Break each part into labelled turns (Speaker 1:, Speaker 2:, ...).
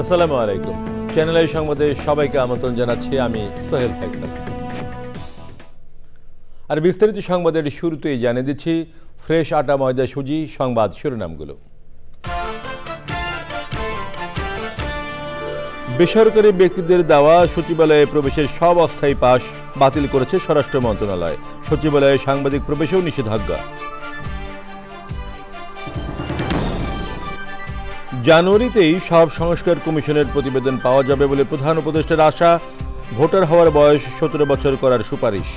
Speaker 1: আসসালামু আলাইকুম। Channel I সংবাদে সবাইকে আমন্ত্রণ জানাচ্ছি। আমি সোহেল ফয়সাল। আর বিস্তারিত সংবাদের শুরুতেই জানিয়ে দিচ্ছি ফ্রেশ আটা ময়দা সুজি সংবাদ শিরোনামগুলো। বেসরকারি ব্যক্তিদের দেওয়া সচিবালয়ে প্রবেশের সব অস্থায়ী পাস বাতিল করেছে স্বরাষ্ট্র মন্ত্রণালয়। সচিবালয়ে সাংবাদিক প্রবেশেও নিষেধাজ্ঞা। জানুয়ারিতেই সব সংস্কার কমিশনের প্রতিবেদন পাওয়া যাবে বলে প্রধান উপদেষ্টার আশা। ভোটার হওয়ার বয়স 17 বছর করার সুপারিশ।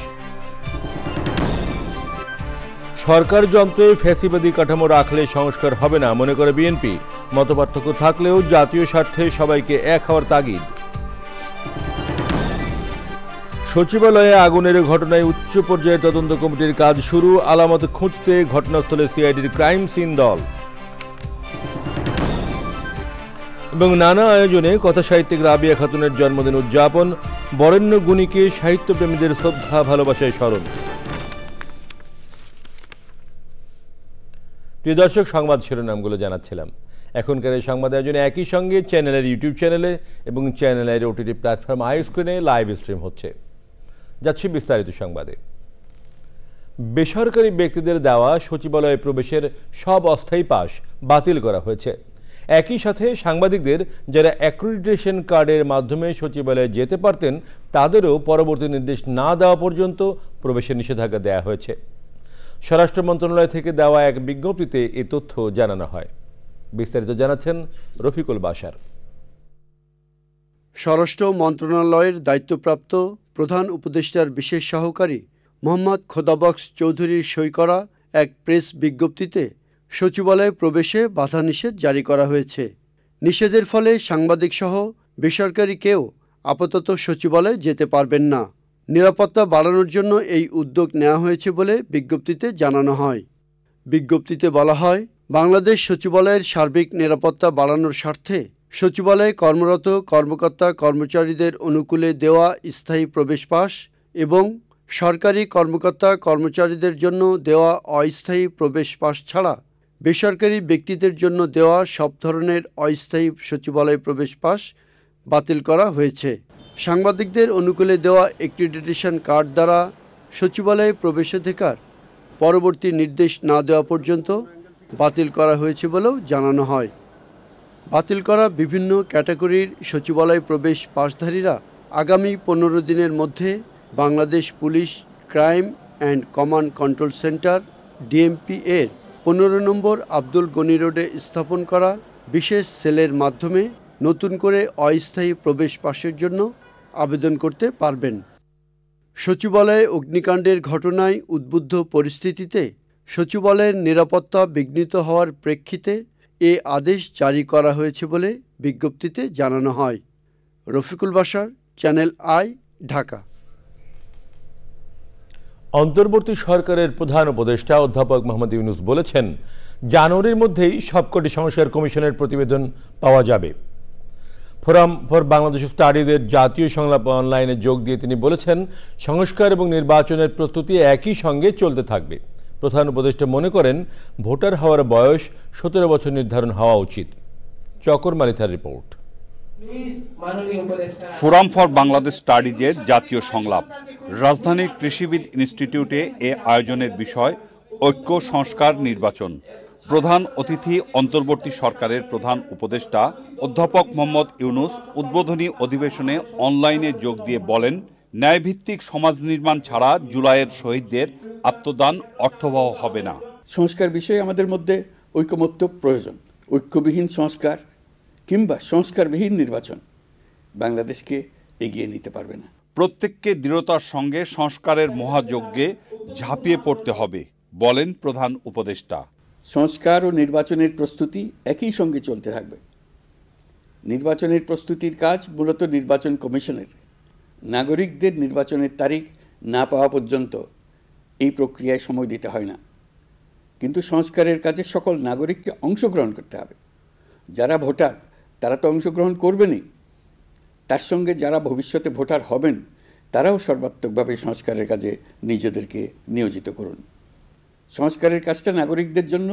Speaker 1: সরকার যন্ত্রে ফ্যাসিবাদী কাঠামো রাখলে সংস্কার হবে না মনে করে বিএনপি। মতপার্থক্য থাকলেও জাতীয় স্বার্থে সবাইকে এক হওয়ার তাগিদ। সচিবালয়ে আগুনের ঘটনায় উচ্চ পর্যায়ের তদন্ত কমিটির কাজ শুরু। আলামত খুঁজতে ঘটনাস্থলে সিআইডির ক্রাইম সিন দল। এবং নানা আয়োজনে কথাসাহিত্যিক রাবিয়া খাতুনের জন্মদিন উদযাপন। বরেণ্য গুণীকে সাহিত্যপ্রেমীদের শ্রদ্ধা ভালোবাসায় স্মরণ। প্রিয় দর্শক, সংবাদ শিরোনামগুলো জানাচ্ছিলাম। এখনকার এই সংবাদ আয়োজনে একই সঙ্গে চ্যানেলের ইউটিউব চ্যানেলে এবং চ্যানেলের ওটিটি প্ল্যাটফর্ম আই স্ক্রিনে লাইভ স্ট্রিম হচ্ছে। যাচ্ছি বিস্তারিত সংবাদে। বেসরকারি ব্যক্তিদের দেওয়া সচিবালয়ে প্রবেশের সব অস্থায়ী পাস বাতিল করা হয়েছে। একই সাথে সাংবাদিকদের যারা অ্যাক্রিডিটেশন কার্ডের মাধ্যমে সচিবালয়ে যেতে পারতেন তাদেরও পরবর্তী নির্দেশ না দেওয়া পর্যন্ত প্রবেশের নিষেধাজ্ঞা দেওয়া হয়েছে। স্বরাষ্ট্র মন্ত্রণালয় থেকে দেওয়া এক বিজ্ঞপ্তিতে এ তথ্য জানানো হয়। বিস্তারিত জানাচ্ছেন রফিকুল বাশার।
Speaker 2: স্বরাষ্ট্র মন্ত্রণালয়ের দায়িত্বপ্রাপ্ত প্রধান উপদেষ্টার বিশেষ সহকারী মোহাম্মদ খোদাবক্স চৌধুরীর সই করা এক প্রেস বিজ্ঞপ্তিতে সচিবালয়ে প্রবেশে বাধানিষেধ জারি করা হয়েছে। নিষেধের ফলে সাংবাদিকসহ বেসরকারি কেউ আপাতত সচিবালয়ে যেতে পারবেন না। নিরাপত্তা বাড়ানোর জন্য এই উদ্যোগ নেওয়া হয়েছে বলে বিজ্ঞপ্তিতে জানানো হয়। বিজ্ঞপ্তিতে বলা হয়, বাংলাদেশ সচিবালয়ের সার্বিক নিরাপত্তা বাড়ানোর স্বার্থে সচিবালয়ে কর্মরত কর্মকর্তা কর্মচারীদের অনুকূলে দেওয়া স্থায়ী প্রবেশ পাস এবং সরকারি কর্মকর্তা কর্মচারীদের জন্য দেওয়া অস্থায়ী প্রবেশ পাস ছাড়া বেসরকারি ব্যক্তিদের জন্য দেওয়া সব ধরনের অস্থায়ী সচিবালয় প্রবেশ পাস বাতিল করা হয়েছে। সাংবাদিকদের অনুকূলে দেওয়া অ্যাক্রিডিটেশন কার্ড দ্বারা সচিবালয়ে প্রবেশাধিকার পরবর্তী নির্দেশ না দেওয়া পর্যন্ত বাতিল করা হয়েছে বলেও জানানো হয়। বাতিল করা বিভিন্ন ক্যাটাগরির সচিবালয় প্রবেশ পাসধারীরা আগামী 15 দিনের মধ্যে Bangladesh police crime and command control centre DMP এর 15 নম্বর আব্দুল গনি রোডে স্থাপন করা বিশেষ সেলের মাধ্যমে নতুন করে অস্থায়ী প্রবেশ পাসের জন্য আবেদন করতে পারবেন। সচিবালয়ে অগ্নিকাণ্ডের ঘটনায় উদ্বুদ্ধ পরিস্থিতিতে সচিবালয়ের নিরাপত্তা বিঘ্নিত হওয়ার প্রেক্ষিতে এ আদেশ জারি করা হয়েছে বলে বিজ্ঞপ্তিতে জানানো হয়। Rafiqul Bashar, channel I, Dhaka.
Speaker 1: অন্তর্বর্তী সরকারের প্রধান উপদেষ্টা অধ্যাপক মোহাম্মদ ইউনূস বলেছেন, জানুয়ারির মধ্যেই সবকটি সংস্কার কমিশনের প্রতিবেদন পাওয়া যাবে। ফোরাম ফর বাংলাদেশ স্টাডিজের জাতীয় সংলাপ অনলাইনে যোগ দিয়ে তিনি বলেছেন, সংস্কার এবং নির্বাচনের প্রস্তুতি একই সঙ্গে চলতে থাকবে। প্রধান উপদেষ্টা মনে করেন, ভোটার হওয়ার বয়স 17 বছর নির্ধারণ হওয়া উচিত। চকর মালিথার রিপোর্ট।
Speaker 3: ফোরাম ফর বাংলাদেশ স্টাডিজের জাতীয় সংলাপ রাজধানীর কৃষিবিদ ইনস্টিটিউটে এ আয়োজনের বিষয় ঐক্য, সংস্কার, নির্বাচন। প্রধান অতিথি অন্তর্বর্তী সরকারের প্রধান উপদেষ্টা অধ্যাপক মোহাম্মদ ইউনূস উদ্বোধনী অধিবেশনে অনলাইনে যোগ দিয়ে বলেন, ন্যায়ভিত্তিক সমাজ নির্মাণ ছাড়া জুলাইয়ের শহীদদের আত্মদান অর্থবহ হবে না।
Speaker 4: সংস্কার বিষয়ে আমাদের মধ্যে ঐকমত্য প্রয়োজন। ঐক্যবিহীন সংস্কার কিংবা সংস্কারবিহীন নির্বাচন বাংলাদেশকে এগিয়ে নিতে পারবে না।
Speaker 3: প্রত্যেককে দৃঢ়তার সঙ্গে সংস্কারের মহাযজ্ঞে ঝাঁপিয়ে পড়তে হবে বলেন প্রধান উপদেষ্টা।
Speaker 4: সংস্কার ও নির্বাচনের প্রস্তুতি একই সঙ্গে চলতে থাকবে। নির্বাচনের প্রস্তুতির কাজ মূলত নির্বাচন কমিশনের। নাগরিকদের নির্বাচনের তারিখ না পাওয়া পর্যন্ত এই প্রক্রিয়ায় সময় দিতে হয় না। কিন্তু সংস্কারের কাজে সকল নাগরিককে অংশগ্রহণ করতে হবে। যারা ভোটার তারা তো অংশগ্রহণ করবেনই, তার সঙ্গে যারা ভবিষ্যতে ভোটার হবেন তারাও সর্বাত্মকভাবে সংস্কারের কাজে নিজেদেরকে নিয়োজিত করুন। সংস্কারের কাজটা নাগরিকদের জন্য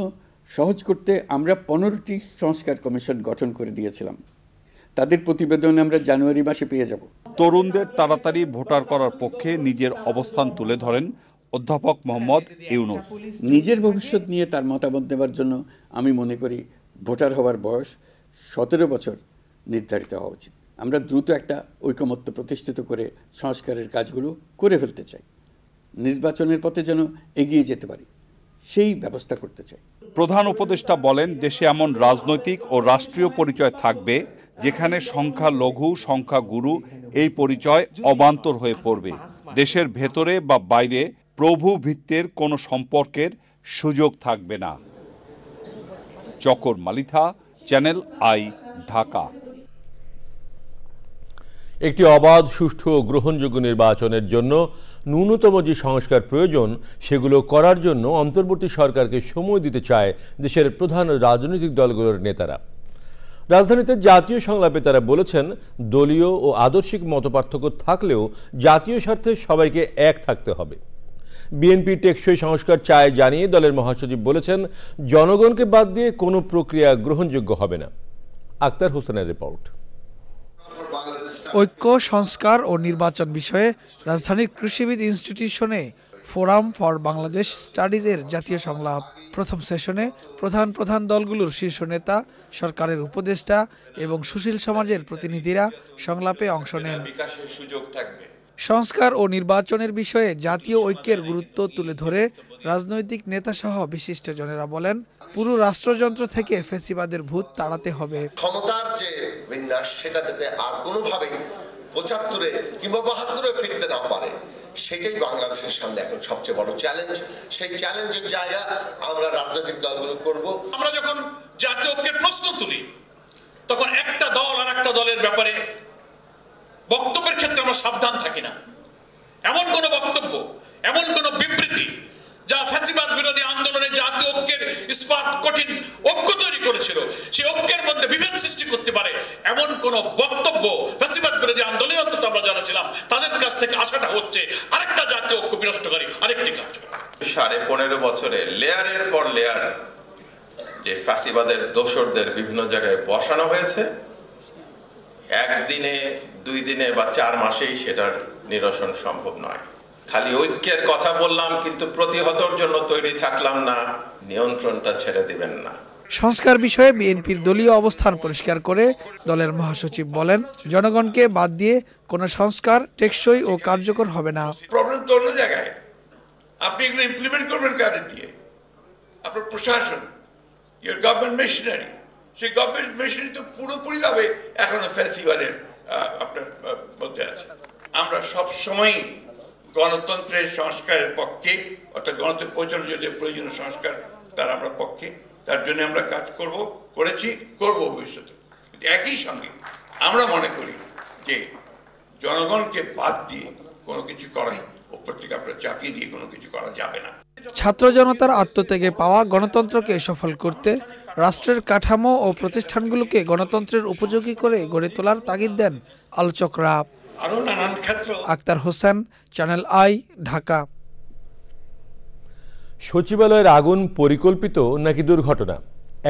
Speaker 4: সহজ করতে আমরা 15টি সংস্কার কমিশন গঠন করে দিয়েছিলাম। তাদের প্রতিবেদন আমরা জানুয়ারি মাসে পেয়ে যাব।
Speaker 3: তরুণদের তাড়াতাড়ি ভোটার করার পক্ষে নিজের অবস্থান তুলে ধরেন অধ্যাপক মোহাম্মদ ইউনূস।
Speaker 4: নিজের ভবিষ্যৎ নিয়ে তার মতামত দেওয়ার জন্য আমি মনে করি ভোটার হওয়ার বয়স 17 বছর নির্ধারিত হওয়া উচিত। আমরা দ্রুত একটা ঐকমত্য প্রতিষ্ঠিত করে সংস্কারের কাজগুলো করে ফেলতে চাই, নির্বাচনের পথে যেন এগিয়ে যেতে পারি সেই ব্যবস্থা করতে চাই।
Speaker 3: প্রধান উপদেষ্টা বলেন, দেশে এমন রাজনৈতিক ও রাষ্ট্রীয় পরিচয় থাকবে যেখানে সংখ্যালঘু সংখ্যাগুরু এই পরিচয় অবান্তর হয়ে পড়বে। দেশের ভেতরে বা বাইরে প্রভু ভিত্তির কোনো সম্পর্কের সুযোগ থাকবে না। চকর মালিথা, চ্যানেল আই, ঢাকা।
Speaker 1: একটি অবাধ, সুষ্ঠু ও গ্রহণযোগ্য নির্বাচনের জন্য ন্যূনতম যে সংস্কার প্রয়োজন সেগুলো করার জন্য অন্তর্বর্তী সরকারকে সময় দিতে চায় দেশের প্রধান রাজনৈতিক দলগুলোর নেতারা। রাজধানীতে জাতীয় সংলাপে তারা বলেছেন, দলীয় ও আদর্শিক মতপার্থক্য থাকলেও জাতীয় স্বার্থে সবাইকে এক থাকতে হবে। বিএনপি টেকসই সংস্কার চায় জানিয়ে দলের মহাসচিব বলেছেন, জনগণকে বাদ দিয়ে কোনো প্রক্রিয়া গ্রহণযোগ্য হবে না। আক্তার হোসেনের রিপোর্ট।
Speaker 5: ঐক্য, সংস্কার ও নির্বাচন বিষয়ে রাজধানীর কৃষিবিদ ইনস্টিটিউশনে ফোরাম ফর বাংলাদেশ স্টাডিজের জাতীয় সংলাপ। প্রথম সেশনে প্রধান দলগুলোর শীর্ষ নেতা, সরকারের উপদেষ্টা এবং সুশীল সমাজের প্রতিনিধিরা সংলাপে অংশ নেন। সংস্কার ও নির্বাচনের বিষয়ে জাতীয় ঐক্যের গুরুত্ব তুলে ধরে রাজনৈতিক নেতাসহ বিশিষ্টজনেরা বলেন, পুরো রাষ্ট্রযন্ত্র থেকে ফ্যাসিবাদের ভূত তাড়াতে হবে।
Speaker 6: ক্ষমতার যে বিন্যাস সেটা যাতে আর কোনোভাবেই ৭৫-এ কিংবা ৭২-এ ফিরতে না পারে, সেটাই বাংলাদেশের সামনে এখন সবচেয়ে বড় চ্যালেঞ্জ। সেই চ্যালেঞ্জের জায়গা আমরা রাজনৈতিক দলগুলো করব।
Speaker 7: আমরা যখন জাতীয় ঐক্যের প্রশ্ন তুলি তখন একটা দল আর একটা দলের ব্যাপারে বক্তব্যের ক্ষেত্রে আমরা সাবধান থাকি না। এমন কোন বক্তব্য, এমন কোন বিবৃতি যা ফ্যাসিবাদ বিরোধী আন্দোলনে জাতীয় ঐক্যের ইস্পাত কঠিন ঐক্য তৈরি করেছিল, সেই ঐক্যের মধ্যে বিভেদ সৃষ্টি করতে পারে এমন কোন বক্তব্য ফ্যাসিবাদ বিরোধী আন্দোলনে অন্তত আমরা জানাছিলাম, তাদের কাছ থেকে আশাটা হচ্ছে আরেকটা জাতীয় ঐক্য বিনষ্টকারী আরেকটি কাজ।
Speaker 8: 15.5 বছরে লেয়ারের পর লেয়ার যে ফ্যাসিবাদের দোসরদের বিভিন্ন জায়গায় বসানো হয়েছে, একদিনে 2 দিনে বা 4 মাসেই সেটার নিরসন সম্ভব নয়। খালি ঐক্যের কথা বললাম কিন্তু প্রতিহতর জন্য তৈরি থাকলাম না, নিয়ন্ত্রণটা ছেড়ে দিবেন না।
Speaker 5: সংস্কার বিষয়ে বিএনপির দলীয় অবস্থান পরিষ্কার করে দলের মহাসচিব বলেন, জনগণকে বাদ দিয়ে কোনো সংস্কার টেকসই ও কার্যকর হবে না।
Speaker 9: প্রবলেম তো অন্য জায়গায়, আপনি এগুলো ইমপ্লিমেন্ট করবেন কাদের দিয়ে? আপনার প্রশাসন, ইউর গভর্নমেন্ট মেশিনারি, সেই গভর্নমেন্ট মেশিনারি তো পুরোপুরি ভাবে এখনো ফ্যাসিবাদের আপনার মধ্যে আছে। আমরা সব সময় গণতন্ত্রের সংস্কারের পক্ষে, অর্থাৎ গণতন্ত্র পৌঁছানোর জন্য প্রয়োজনীয় সংস্কার তার আমরা পক্ষে, তার জন্য আমরা কাজ করেছি, করব ভবিষ্যতে। একই সঙ্গে আমরা মনে করি যে জনগণকে বাদ দিয়ে কোনো কিছু করাই, উপর থেকে আপনার চাপিয়ে দিয়ে কোনো কিছু করা যাবে না।
Speaker 5: ছাত্র জনতার আত্মত্যাগে পাওয়া গণতন্ত্রকে সফল করতে রাষ্ট্রের কাঠামো ও প্রতিষ্ঠানগুলোকে গণতন্ত্রের উপযোগী করে গড়ে তোলার তাগিদ দেন আলোচকরা।
Speaker 9: আরো নানান ক্ষেত্র।
Speaker 5: Akhtar Hossain, Channel I, Dhaka.
Speaker 1: সচিবালয়ের আগুন পরিকল্পিত নাকি দুর্ঘটনা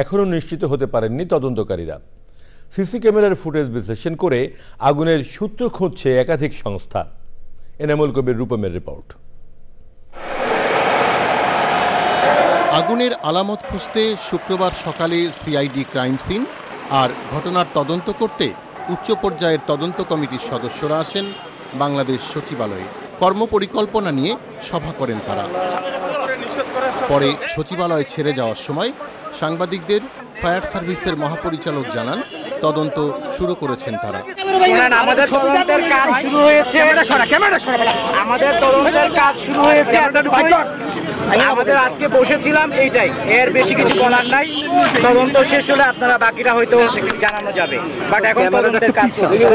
Speaker 1: এখনও নিশ্চিত হতে পারেননি তদন্তকারীরা। সিসি ক্যামেরার ফুটেজ বিশ্লেষণ করে আগুনের সূত্র খুঁজছে একাধিক সংস্থা। এনামুল কবির, রূপমের রিপোর্ট।
Speaker 10: আগুনের আলামত খুঁজতে শুক্রবার সকালে সিআইডি ক্রাইম সিন আর ঘটনার তদন্ত করতে উচ্চ পর্যায়ের তদন্ত কমিটির সদস্যরা আসেন বাংলাদেশ সচিবালয়ে। কর্মপরিকল্পনা নিয়ে সভা করেন তারা। পরে সচিবালয় ছেড়ে যাওয়ার সময় সাংবাদিকদের ফায়ার সার্ভিসের মহাপরিচালক জানান, তদন্ত শুরু করেছেন তারা।
Speaker 11: আমাদের তদন্তের কাজ শুরু হয়েছে, আমাদের আজকে বসেছিলাম এইটাই, এর বেশি কিছু বলার নাই। তদন্ত শেষ হলে আপনারা বাকিটা হয়তো জানানো যাবে, বাট এখন তদন্তের কাজ চলছে।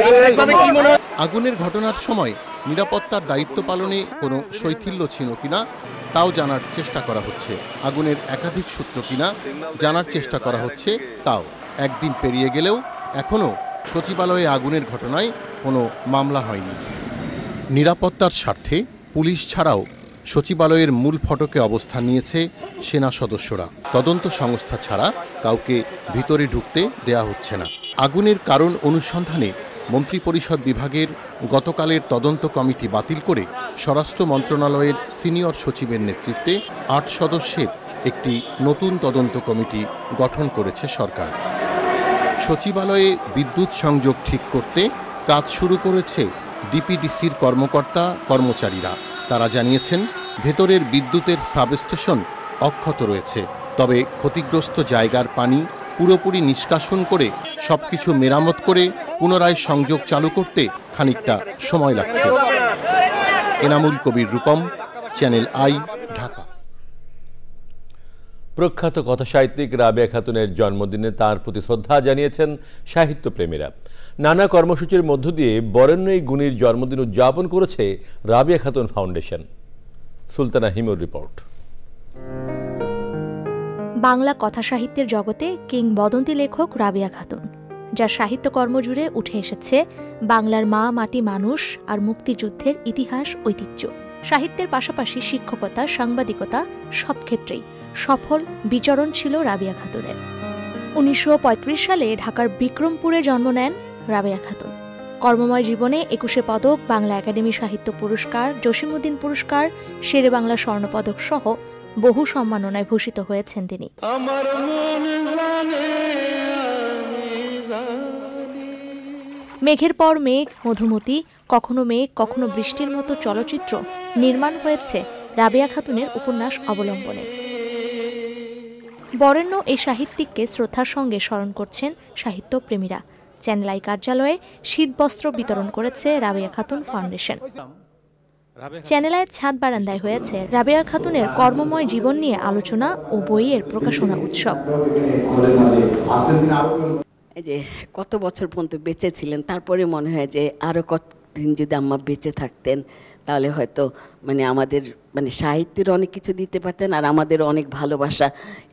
Speaker 10: আগুনের ঘটনার সময় নিরাপত্তার দায়িত্ব পালনে কোনো শৈথিল্য ছিল কিনা তাও জানার চেষ্টা করা হচ্ছে। আগুনের একাধিক সূত্র কিনা জানার চেষ্টা করা হচ্ছে তাও। একদিন পেরিয়ে গেলেও এখনও সচিবালয়ে আগুনের ঘটনায় কোনো মামলা হয়নি। নিরাপত্তার স্বার্থে পুলিশ ছাড়াও সচিবালয়ের মূল ফটকে অবস্থান নিয়েছে সেনা সদস্যরা। তদন্ত সংস্থা ছাড়া কাউকে ভিতরে ঢুকতে দেয়া হচ্ছে না। আগুনের কারণ অনুসন্ধানে মন্ত্রিপরিষদ বিভাগের গতকালের তদন্ত কমিটি বাতিল করে স্বরাষ্ট্র মন্ত্রণালয়ের সিনিয়র সচিবের নেতৃত্বে ৮ সদস্যের একটি নতুন তদন্ত কমিটি গঠন করেছে সরকার। সচিবালয়ে বিদ্যুৎ সংযোগ ঠিক করতে কাজ শুরু করেছে ডিপিডিসির কর্মকর্তা কর্মচারীরা। তারা জানিয়েছেন ভেতরের বিদ্যুতের সাবস্টেশন অক্ষত রয়েছে, তবে ক্ষতিগ্রস্ত জায়গার পানি পুরোপুরি নিষ্কাশন করে সবকিছু মেরামত করে পুনরায় সংযোগ চালু করতে খানিকটা সময় লাগছে। Enamul Kabir Rupam, channel I, Dhaka.
Speaker 1: প্রখ্যাত কথাসাহিত্যিক রাবেয়া খাতুনের জন্মদিনে তার প্রতি শ্রদ্ধা জানিয়েছেন সাহিত্যপ্রেমীরা। নানা কর্মসূচির মধ্য দিয়ে বরেণ্য এই গুণীর জন্মদিন উদযাপন করেছে রাবেয়া খাতুন ফাউন্ডেশন। সুলতানা হিমুর রিপোর্ট।
Speaker 12: বাংলা কথাসাহিত্যের জগতে কিংবদন্তি লেখক রাবেয়া খাতুন, যার সাহিত্যকর্ম জুড়ে উঠে এসেছে বাংলার মা মাটি মানুষ আর মুক্তিযুদ্ধের ইতিহাস ঐতিহ্য। সাহিত্যের পাশাপাশি শিক্ষকতা, সাংবাদিকতা সব ক্ষেত্রেই সফল বিচরণ ছিল রাবেয়া খাতুনের। ১৯৩৫ সালে ঢাকার বিক্রমপুরে জন্ম নেন রাবেয়া খাতুন। কর্মময় জীবনে ২১ পদক, বাংলা একাডেমি সাহিত্য পুরস্কার, জসিমউদ্দিন পুরস্কার, শেরে বাংলা স্বর্ণপদক সহ বহু সম্মাননায় ভূষিত হয়েছেন তিনি। মেঘের পর মেঘ, মধুমতি, কখনো মেঘ কখনো বৃষ্টির মতো চলচ্চিত্র নির্মাণ হয়েছে রাবেয়া খাতুনের উপন্যাস অবলম্বনে। বরেণ্য এই সাহিত্যিককে শ্রদ্ধার সঙ্গে স্মরণ করছেন সাহিত্যপ্রেমীরা। চ্যানেল আই কার্যালয়ে শীতবস্ত্র বিতরণ করেছে রাবেয়া খাতুন ফাউন্ডেশন। চ্যানেল আইয়ের ছাদ বারান্দায় হয়েছে রাবেয়া খাতুনের কর্মময় জীবন নিয়ে আলোচনা ও বইয়ের প্রকাশনা উৎসব।
Speaker 13: এই যে কত বছর পর্যন্ত বেঁচে ছিলেন, তারপরে মনে হয় যে আরো কতদিন যদি আম্মা বেঁচে থাকতেন তাহলে হয়তো আমাদের সাহিত্যের অনেক কিছু দিতে পারতেন, আর আমাদের অনেক ভালোবাসা,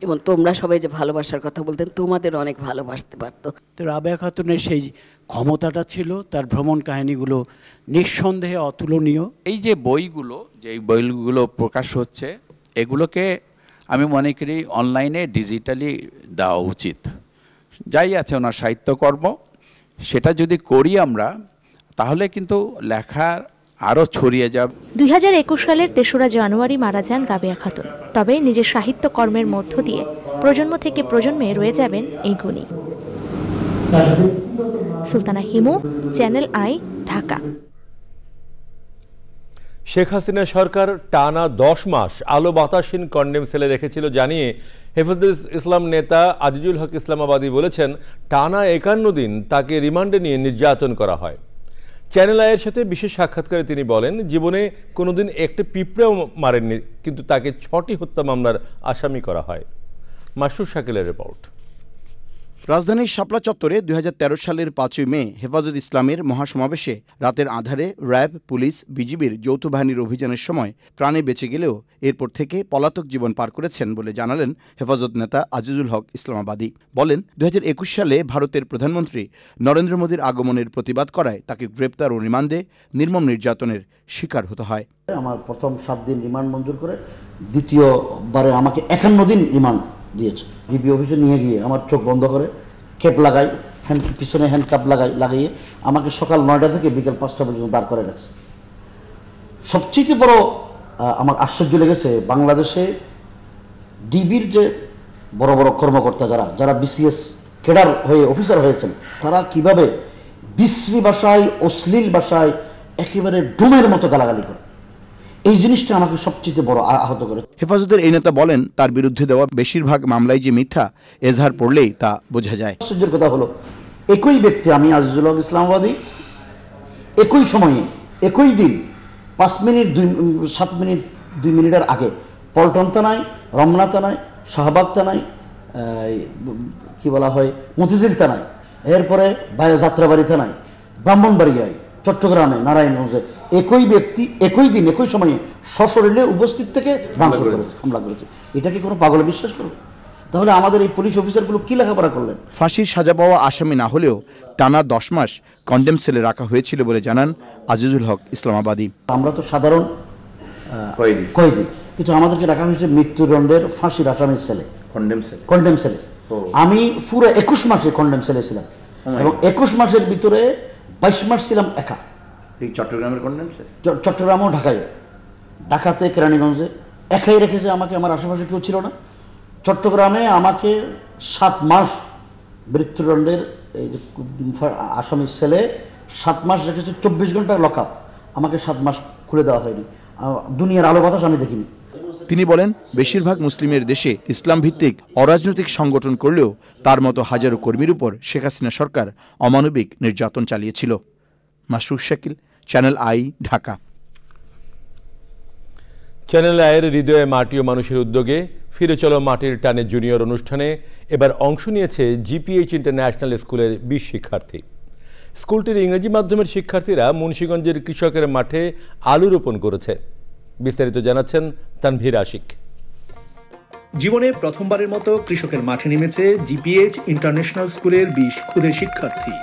Speaker 13: এবং তোমরা সবাই যে ভালোবাসার কথা বলতেন তোমাদের অনেক ভালোবাসতে পারতো।
Speaker 14: তো রাবেয়া খাতুনের সেই ক্ষমতাটা ছিল, তার ভ্রমণ কাহিনীগুলো নিঃসন্দেহে অতুলনীয়।
Speaker 15: এই যে বইগুলো প্রকাশ হচ্ছে, এগুলোকে আমি মনে করি অনলাইনে ডিজিটালি দেওয়া উচিত। যাই আছে ওনার সাহিত্যকর্ম, সেটা যদি করি আমরা, তাহলে কিন্তু লেখার আরও ছড়িয়ে যাবে।
Speaker 12: ২০২১ সালের ৩রা জানুয়ারি মারা যান রাবেয়া খাতুন। তবে নিজের সাহিত্যকর্মের মধ্য দিয়ে প্রজন্ম থেকে প্রজন্মে রয়ে যাবেন এই গুণী। Sultana Himu, channel I, Dhaka.
Speaker 1: শেখ হাসিনা সরকার টানা ১০ মাস আলো বাতাসহীন কন্ডেম সেলে রেখেছিল জানিয়ে হেফাজতুল ইসলাম নেতা আজিজুল হক ইসলামাবাদী বলেছেন, টানা ৫১ দিন তাকে রিমান্ডে নিয়ে নির্যাতন করা হয়। চ্যানেল আইয়ের সাথে বিশেষ সাক্ষাৎকারে তিনি বলেন, জীবনে কোনোদিন একটা পিঁপড়েও মারেননি, কিন্তু তাকে ৬টি হত্যা মামলার আসামি করা হয়। মাসুর শাকিলের রিপোর্ট।
Speaker 16: রাজধানীর শাপলা চত্বরে ২০১৩ সালের ৫ই মে হেফাজত ইসলামের মহাসমাবেশে রাতের আধারে র্যাব, পুলিশ, বিজিবির যৌথ বাহিনীর অভিযানের সময় প্রাণে বেঁচে গেলেও এরপর থেকে পলাতক জীবন পার করেছেন বলে জানালেন হেফাজত নেতা আজিজুল হক ইসলামাবাদী। বলেন, ২০২১ সালে ভারতের প্রধানমন্ত্রী নরেন্দ্র মোদীর আগমনের প্রতিবাদ করায় তাকে গ্রেপ্তার ও রিমান্ডে নির্মম নির্যাতনের শিকার হতে হয়।
Speaker 17: আমার প্রথম 7 দিন রিমান্ড মঞ্জুর করে, দ্বিতীয়বারে আমাকে ৫১ দিন রিমান্ড দিয়েছে। ডিবি অফিসে নিয়ে গিয়ে আমার চোখ বন্ধ করে ক্যাপ লাগাই, পিছনে হ্যান্ডকাপ লাগিয়ে আমাকে সকাল ৯টা থেকে বিকেল 5টা পর্যন্ত দাঁড় করে রাখছে। সবচেয়ে বড় আমার আশ্চর্য লেগেছে, বাংলাদেশে ডিবির যে বড় বড় কর্মকর্তা যারা বিসিএস ক্যাডার হয়ে অফিসার হয়েছেন, তারা কিভাবে বিশ্রী ভাষায়, অশ্লীল ভাষায় একেবারে ডুমের মতো গালাগালি করে। এই জিনিসটা আমাকে সবচেয়ে বড় আহত করে।
Speaker 16: হেফাজতের এই নেতা বলেন, তার বিরুদ্ধে দেওয়া বেশিরভাগ মামলাই যে মিথ্যা, এজাহার পড়লেই তা বোঝা যায়।
Speaker 17: আশ্চর্যের কথা হলো, একই ব্যক্তি, আমি আজিজুল হক ইসলামাবাদী, একই সময়ে একই দিন 7 মিনিট 2 মিনিটের আগে পল্টন থানায়, রমনা থানায়, শাহবাগ থানায়, কি বলা হয়, মতিঝিল থানায়, এরপরে যাত্রাবাড়ি থানায়, ব্রাহ্মণবাড়িয়ায়, চট্টগ্রামে, নারায়ণগঞ্জে একই ব্যক্তি একই দিন একই সময়ে সশরীরে উপস্থিত থেকে ভাঙচুর করেছে, হামলা করেছে। এটা কি কোনো পাগল বিশ্বাস করবে? তাহলে আমাদের এই পুলিশ অফিসারগুলো কি লেখাপড়া করলেন?
Speaker 16: ফাঁসির সাজা পাওয়া আসামি না হলেও টানা 10 মাস কন্ডেম সেলে রাখা হয়েছিল বলে জানান আজিজুল হক ইসলামাবাদী।
Speaker 17: আমরা তো সাধারণ কয়েদি, কিন্তু আমাদেরকে রাখা হয়েছে মৃত্যুদণ্ডের ফাঁসির আসামির সেলে, কন্ডেম সেলে। আমি পুরো 21 মাসে কন্ডেম সেলে ছিলাম এবং 21 মাসের ভিতরে 22 মাস ছিলাম একা।
Speaker 16: চট্টগ্রামের কন্ডেম সেল,
Speaker 17: চট্টগ্রামও ঢাকায়, ঢাকাতে কেরানীগঞ্জে একাই রেখেছে আমাকে, আমার আশেপাশে কেউ ছিল না। চট্টগ্রামে আমাকে 7 মাস মৃত্যুদণ্ডের আসামির ছেলে 7 মাস রেখেছে, 24 ঘন্টা লকআপ, আমাকে 7 মাস খুলে দেওয়া হয়নি। দুনিয়ার আলো বাতাস আমি দেখিনি।
Speaker 16: তিনি বলেন, বেশিরভাগ মুসলিমের দেশে ইসলাম ভিত্তিক অরাজনৈতিক সংগঠন করলেও তার মতো হাজারো কর্মীর উপর শেখ হাসিনা সরকার অমানবিক নির্যাতন চালিয়েছিল। Masrur Shakil, channel I, Dhaka.
Speaker 1: Channel আইয়ের হৃদয়ে মাটি ও মানুষের উদ্যোগে ফিরে চলো মাটির টানে জুনিয়র অনুষ্ঠানে এবার অংশ নিয়েছে জিপিএইচ ইন্টারন্যাশনাল স্কুলের 20 শিক্ষার্থী। স্কুলটির ইংরেজি মাধ্যমের শিক্ষার্থীরা মুন্সিগঞ্জের কৃষকের মাঠে আলু রোপণ করেছে। বিস্তারিত জানাচ্ছেন তানভীর আশিক।
Speaker 18: জীবনে প্রথমবারের মতো কৃষকের মাঠে নেমেছে জিপিএইচ ইন্টারন্যাশনাল স্কুলের 20 ক্ষুদে শিক্ষার্থী।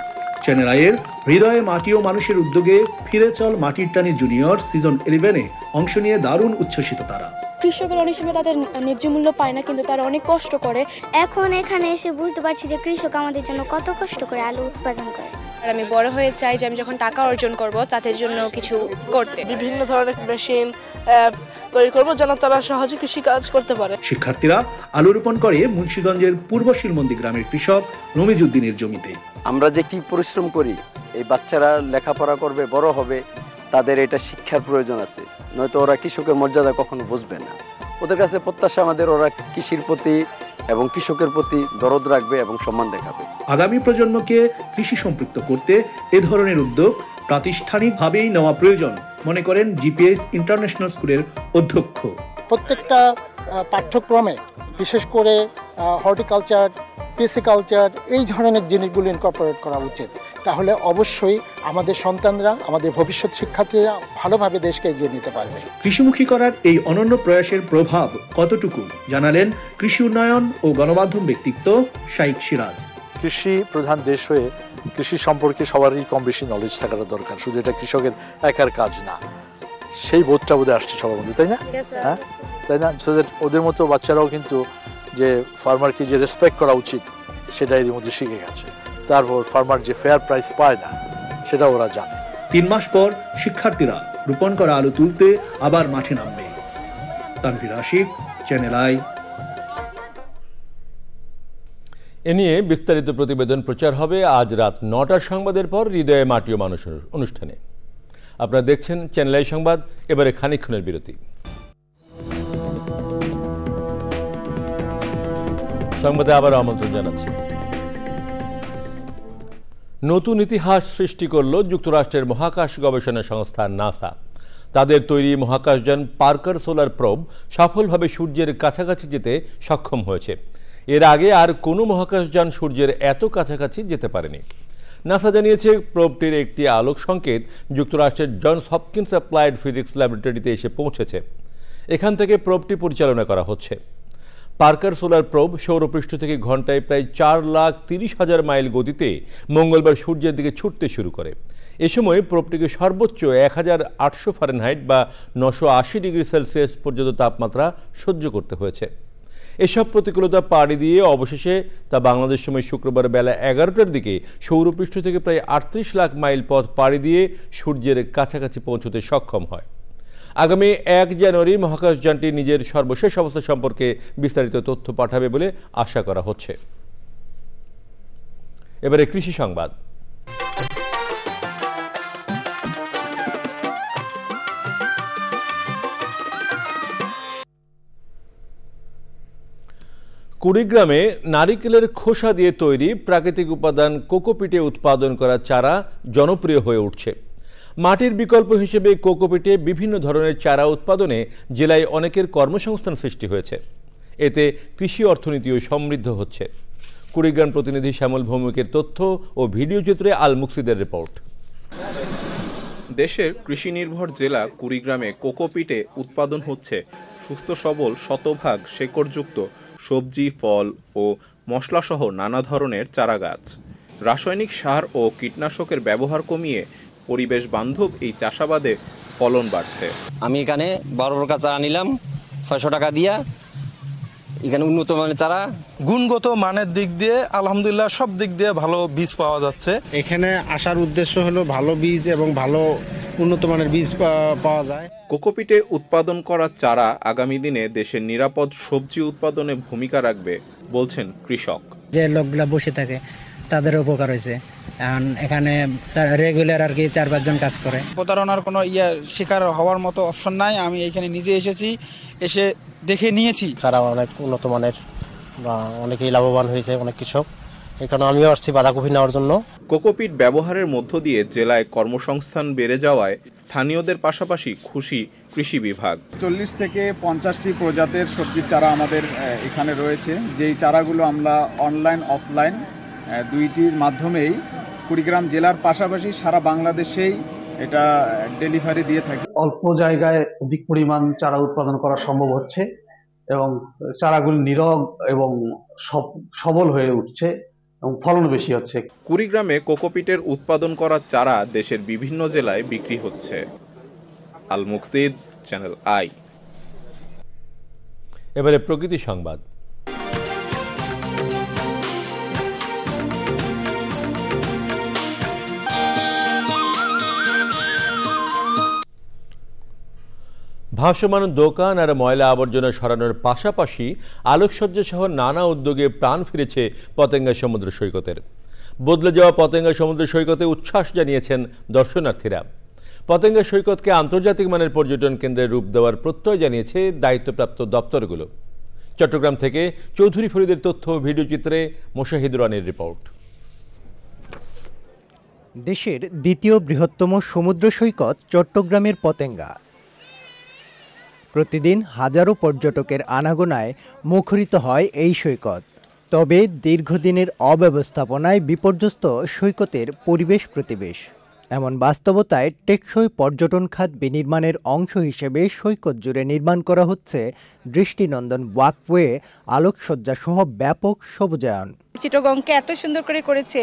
Speaker 18: চ্যানেল আইয়ের হৃদয়ে মাটি ও মানুষের উদ্যোগে ফিরে চল মাটির টানে জুনিয়র সিজন 11-এ অংশ নিয়ে দারুণ উচ্ছ্বসিত তারা।
Speaker 19: কৃষকের অনেক সময় তাদের ন্যায্য মূল্য পায় না, কিন্তু তারা অনেক কষ্ট করে।
Speaker 20: এখন এখানে এসে বুঝতে পারছি যে কৃষক আমাদের জন্য কত কষ্ট করে আলু উৎপাদন করে।
Speaker 19: আর আমি বড় হয়ে চাই যে আমি যখন টাকা অর্জন করব তাদের জন্য কিছু করতে,
Speaker 21: বিভিন্ন ধরনের মেশিন তৈরি করব যেন তারা সহজে কৃষি কাজ করতে পারে।
Speaker 18: শিক্ষার্থীরা আলু রোপণ করে মুন্সিগঞ্জের পূর্ব শিলমন্দি গ্রামের কৃষক রমিজউদ্দিনের জমিতে।
Speaker 22: আমরা যে কি পরিশ্রম করি, এই বাচ্চারা লেখাপড়া করবে, বড় হবে, তাদের এটা শিক্ষার প্রয়োজন আছে, নয়তো ওরা কৃষকের মর্যাদা কখনো বুঝবে না। ওদের কাছে প্রত্যাশা আমাদের ওরা কৃষির প্রতি এবং কৃষকের প্রতি দরদ রাখবে এবং সম্মান দেখাবে।
Speaker 18: আগামী প্রজন্মকে কৃষি সম্পৃক্ত করতে এ ধরনের উদ্যোগ প্রাতিষ্ঠানিকভাবেই নেওয়া প্রয়োজন মনে করেন জিপিএইচ ইন্টারন্যাশনাল স্কুলের অধ্যক্ষ।
Speaker 23: প্রত্যেকটা পাঠ্যক্রমে বিশেষ করে হর্টিকালচার, পিসিকালচার এই ধরনের জিনিসগুলো ইনকর্পোরেট করা উচিত। তাহলে অবশ্যই আমাদের সন্তানরা, আমাদের ভবিষ্যৎ শিক্ষার্থীরা ভালোভাবে দেশকে এগিয়ে নিতে পারবে।
Speaker 18: কৃষিমুখী করার এই অনন্য প্রয়াসের প্রভাব কতটুকু জানালেন কৃষি উন্নয়ন ও গণমাধ্যম ব্যক্তিত্ব শাইখ সিরাজ।
Speaker 24: কৃষি প্রধান দেশ হয়ে কৃষি সম্পর্কে সবারই কম বেশি নলেজ থাকাটা দরকার, শুধু এটা কৃষকের একার কাজ না, সেই বোধটা বোধহয় আসছে সবার মধ্যে, তাই না? হ্যাঁ, তাই না? সো দ্যাট ওদের মতো বাচ্চারাও কিন্তু যে ফার্মারকে যে রেসপেক্ট করা উচিত সেটা এর মধ্যে শিখে গেছে। তারপর ফার্মার যে ফেয়ার প্রাইস পায় না সেটা ওরা জানে।
Speaker 18: 3 মাস পর শিক্ষার্থীরা রোপণ করা আলু তুলতে আবার মাঠে নামবে। Tanvir Ashiq, channel I.
Speaker 1: এ নিয়ে বিস্তারিত প্রতিবেদন প্রচার হবে আজ রাত 9টার সংবাদের পর হৃদয়ে মাটি ও মানুষ অনুষ্ঠানে। আপনারা দেখছেন চ্যানেল আই সংবাদ। এবারে খানিকক্ষণের বিরতি। সংবাদে আবার আমন্ত্রণ জানাচ্ছি। নতুন ইতিহাস সৃষ্টি করল যুক্তরাষ্ট্রের মহাকাশ গবেষণা সংস্থা নাসা। তাদের তৈরি মহাকাশযান পার্কার সোলার প্রোব সফলভাবে সূর্যের কাছাকাছি যেতে সক্ষম হয়েছে। এর আগে আর কোনো মহাকাশযান সূর্যের এত কাছাকাছি যেতে পারেনি। নাসা জানিয়েছে প্রোবটির একটি আলোক সংকেত যুক্তরাষ্ট্রের জনস হপকিন্স অ্যাপ্লাইড ফিজিক্স ল্যাবরেটরিতে এসে পৌঁছেছে। এখান থেকে প্রোবটি পরিচালনা করা হচ্ছে। পার্কার সোলার প্রোব সৌরপৃষ্ঠ থেকে ঘন্টায় প্রায় 4,30,000 মাইল গতিতে মঙ্গলবার সূর্যের দিকে ছুটতে শুরু করে। এ সময় প্রোবটিকে সর্বোচ্চ 1800 ফারেনহাইট বা 980 ডিগ্রি সেলসিয়াস পর্যন্ত তাপমাত্রা সহ্য করতে হয়েছে। এসব প্রতিকূলতা পাড়ি দিয়ে অবশেষে তা বাংলাদেশ সময় শুক্রবার বেলা 11টার দিকে সৌরপৃষ্ঠ থেকে প্রায় 38 লাখ মাইল পথ পাড়ি দিয়ে সূর্যের কাছাকাছি পৌঁছতে সক্ষম হয়। আগামী 1 জানুয়ারি মহাকাশযানটি নিজের সর্বশেষ অবস্থা সম্পর্কে বিস্তারিত তথ্য পাঠাবে বলে আশা করা হচ্ছে। এবারে কৃষি সংবাদ। কুড়িগ্রামে নারিকেলের খোসা দিয়ে তৈরি প্রাকৃতিক উপাদান কোকোপিটে উৎপাদন করা চারা জনপ্রিয় হয়ে উঠছে। মাটির বিকল্প হিসেবে কোকোপিটে বিভিন্ন ধরনের চারা উৎপাদনে জেলায় অনেকের কর্মসংস্থান সৃষ্টি হয়েছে। এতে কৃষি অর্থনীতিও সমৃদ্ধ হচ্ছে। কুড়িগ্রাম প্রতিনিধি শ্যামল ভৌমিকের তথ্য ও ভিডিও চিত্রে আল মুকসিদের রিপোর্ট।
Speaker 25: দেশের কৃষি নির্ভর জেলা কুড়িগ্রামে কোকোপিটে উৎপাদন হচ্ছে সুস্থ সবল শতভাগ শেকড়যুক্ত সবজি, ফল ও মশলাসহ নানা ধরনের চারাগাছ। রাসায়নিক সার ও কীটনাশকের ব্যবহার কমিয়ে পরিবেশ বান্ধব এই চাষাবাদে ফলন বাড়ছে।
Speaker 2: আমি এখানে 12 প্রকার চারা নিলাম 600 টাকা দিয়া। এখানে উন্নত মানের চারা,
Speaker 3: গুণগত মানের দিক দিয়ে আলহামদুলিল্লাহ সব দিক দিয়ে ভালো বীজ পাওয়া যাচ্ছে।
Speaker 4: এখানে আসার উদ্দেশ্য হলো ভালো বীজ এবং ভালো উন্নত মানের বীজ পাওয়া যায়।
Speaker 25: কোকোপিটে উৎপাদন করা চারা আগামী দিনে দেশের নিরাপদ সবজি উৎপাদনে ভূমিকা রাখবে বলছেন কৃষক।
Speaker 6: যে লোকগুলা বসে থাকে তাদের উপকার হয়েছে। এখানে রেগুলার আর কি 4-5 জন কাজ করে।
Speaker 7: প্রতারণার কোনো শিকার হওয়ার মতো অপশন নাই। আমি এখানে নিজে এসেছি, এসে দেখে নিয়েছি।
Speaker 4: তারা অনেক উন্নত মানের বা অনেকেই লাভবান হয়েছে অনেক কৃষক। এখানে আমিও আসছি বাঁধাকপি নেওয়ার জন্য।
Speaker 25: কোকোপিট ব্যবহারের মধ্য দিয়ে জেলায় কর্মসংস্থান বেড়ে যাওয়ায় স্থানীয়দের পাশাপাশি খুশি কৃষি বিভাগ।
Speaker 26: 40 থেকে 50টি প্রজাতির সবজির চারা আমাদের এখানে রয়েছে, যেই চারাগুলো আমরা অনলাইন অফলাইন দুইটির মাধ্যমেই কুড়িগ্রাম জেলার পাশাপাশি সারা বাংলাদেশেই এটা ডেলিভারি দিয়ে থাকি।
Speaker 27: অল্প জায়গায় অধিক পরিমাণ চারা উৎপাদন করা সম্ভব হচ্ছে এবং চারাগুলো নীরব এবং সবল হয়ে উঠছে এবং ফলন বেশি হচ্ছে।
Speaker 25: কুড়িগ্রামে কোকোপিটের উৎপাদন করা চারা দেশের বিভিন্ন জেলায় বিক্রি হচ্ছে। আল মুকসিদ, চ্যানেল আই।
Speaker 1: এবারে প্রকৃতি সংবাদ। ভাসমান দোকান আর ময়লা আবর্জনা সরানোর পাশাপাশি আলোকসজ্জা সহ নানা উদ্যোগে প্রাণ ফিরেছে পতেঙ্গা সমুদ্র সৈকতের। বদলে যাওয়া পতেঙ্গা সমুদ্র সৈকতে উচ্ছ্বাস জানিয়েছেন দর্শনার্থীরা। পতেঙ্গা সৈকতকে আন্তর্জাতিক মানের পর্যটন কেন্দ্রের রূপ দেওয়ার প্রত্যয় জানিয়েছে দায়িত্বপ্রাপ্ত দপ্তরগুলো। চট্টগ্রাম থেকে চৌধুরী ফরিদের তথ্য, ভিডিওচিত্রে মোশাহিদুর রানীর রিপোর্ট।
Speaker 28: দেশের দ্বিতীয় বৃহত্তম সমুদ্র সৈকত চট্টগ্রামের পতেঙ্গা। প্রতিদিন হাজারো পর্যটকের আনাগোনায় মুখরিত হয় এই সৈকত। তবে দীর্ঘদিনের অব্যবস্থাপনায় বিপর্যস্ত সৈকতের পরিবেশ প্রতিবেশ। এমন বাস্তবতায় টেকসই পর্যটন খাত বিনির্মাণের অংশ হিসেবে সৈকত জুড়ে নির্মাণ করা হচ্ছে দৃষ্টিনন্দন ওয়াকওয়ে, আলোকসজ্জা সহ ব্যাপক সবুজায়ন।
Speaker 29: চিটগংকে এত সুন্দর করে করেছে,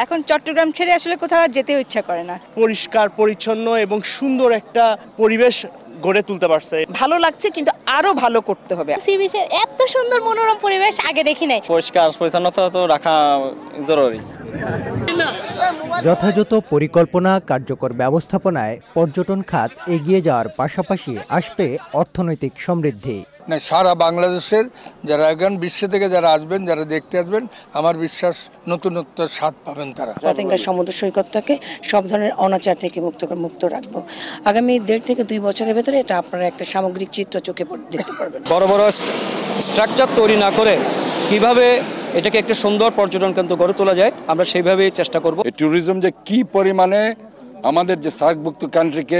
Speaker 29: এখন চট্টগ্রাম ছেড়ে আসলে কোথাও যেতে ইচ্ছা করে না।
Speaker 4: পরিষ্কার পরিচ্ছন্ন এবং সুন্দর একটা পরিবেশ গড়ে তুলতে পারছে।
Speaker 29: ভালো লাগছে, কিন্তু আরো ভালো করতে হবে।
Speaker 20: সি বিচের এত সুন্দর মনোরম পরিবেশ আগে দেখি নাই।
Speaker 4: পরিষ্কার পরিচ্ছন্নতা তো রাখা জরুরি।
Speaker 28: যথাযথ পরিকল্পনা, কার্যকর ব্যবস্থাপনায় পর্যটন খাত এগিয়ে যাওয়ার পাশাপাশি আসবে অর্থনৈতিক সমৃদ্ধি।
Speaker 30: সারা বাংলাদেশের যারা এখন বিশ্ব থেকে যারা আসবেন, যারা দেখতে আসবেন, আমার বিশ্বাস নতুনত্ব স্বাদ পাবেন তারা।
Speaker 29: পতেঙ্গা সমুদ্র সৈকতটাকে সব ধরনের অনাচার থেকে মুক্ত রাখবো। আগামী 1.5 থেকে 2 বছরের ভেতরে এটা আপনারা একটা সামগ্রিক চিত্র চোখে দেখতে পারবেন।
Speaker 2: বড় বড় স্ট্রাকচার তৈরি না করে কিভাবে এটাকে একটা সুন্দর পর্যটন কেন্দ্র গড়ে তোলা যায়, আমরা সেইভাবেই চেষ্টা করব।
Speaker 30: ট্যুরিজম যে কি পরিমাণে আমাদের যে সার্কভুক্ত কান্ট্রিকে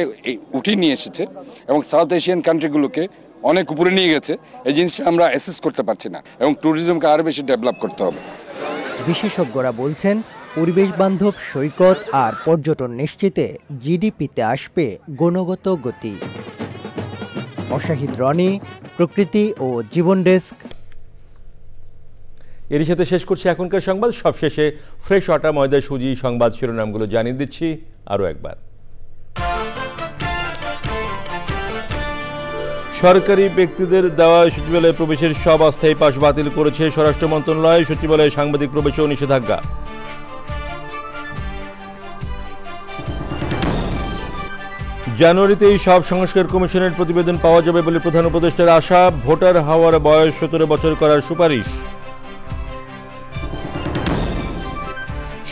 Speaker 30: উঠিয়ে নিয়ে এসেছে এবং সাউথ এশিয়ান কান্ট্রিগুলোকে অনেক উপরে নিয়ে গেছে, এই জিনিসটা আমরা অ্যাসেস করতে পারছি না এবং ট্যুরিজমকে আরও বেশি ডেভেলপ করতে হবে।
Speaker 28: বিশেষজ্ঞরা বলছেন, পরিবেশ বান্ধব সৈকত আর পর্যটন নিশ্চিতে জিডিপিতে আসবে গুণগত গতি। মোশাহিদ রনি, প্রকৃতি ও জীবন ডেস্ক।
Speaker 1: এরই সাথে শেষ করছি এখনকার সংবাদ। সবশেষে ফ্রেশ আটা, ময়দা, সুজি সংবাদ শিরোনামগুলো জানিয়ে দিচ্ছি আরও একবার। সরকারি ব্যক্তিদের দেওয়া সচিবালয়ে প্রবেশের সব অস্থায়ী পাস বাতিল করেছে স্বরাষ্ট্র মন্ত্রণালয়। সচিবালয়ে সাংবাদিক প্রবেশেও নিষেধাজ্ঞা। জানুয়ারিতেই সব সংস্কার কমিশনের প্রতিবেদন পাওয়া যাবে বলে প্রধান উপদেষ্টার আশা। ভোটার হওয়ার বয়স 17 বছর করার সুপারিশ।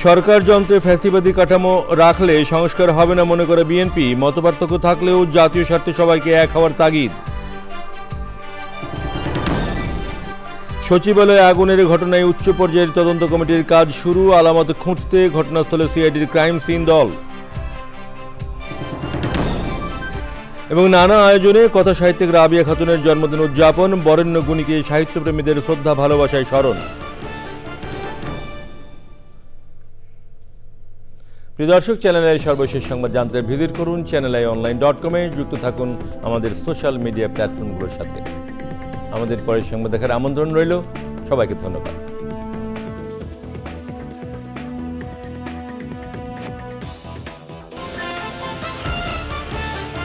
Speaker 1: সরকার যন্ত্রে ফ্যাসিবাদী কাঠামো রাখলে সংস্কার হবে না মনে করে বিএনপি। মতপার্থক্য থাকলেও জাতীয় স্বার্থে সবাইকে এক হওয়ার তাগিদ। সচিবালয়ে আগুনের ঘটনায় উচ্চ পর্যায়ের তদন্ত কমিটির কাজ শুরু। আলামত খুঁজতে ঘটনাস্থলে সিআইডির ক্রাইম সিন দল। এবং নানা আয়োজনে কথা সাহিত্যিক রাবিয়া খাতুনের জন্মদিন উদযাপন। বরেণ্য গুণীকে সাহিত্যপ্রেমীদের শ্রদ্ধা ভালোবাসায় স্মরণ। প্রিয় দর্শক, চ্যানেল আই সর্বশেষ সংবাদ জানতে ভিজিট করুন channelionline.com। যুক্ত থাকুন আমাদের সোশ্যাল মিডিয়া প্ল্যাটফর্মগুলোর সাথে। আমাদের পরের সংবাদ দেখার আমন্ত্রণ রইল। সবাইকে ধন্যবাদ।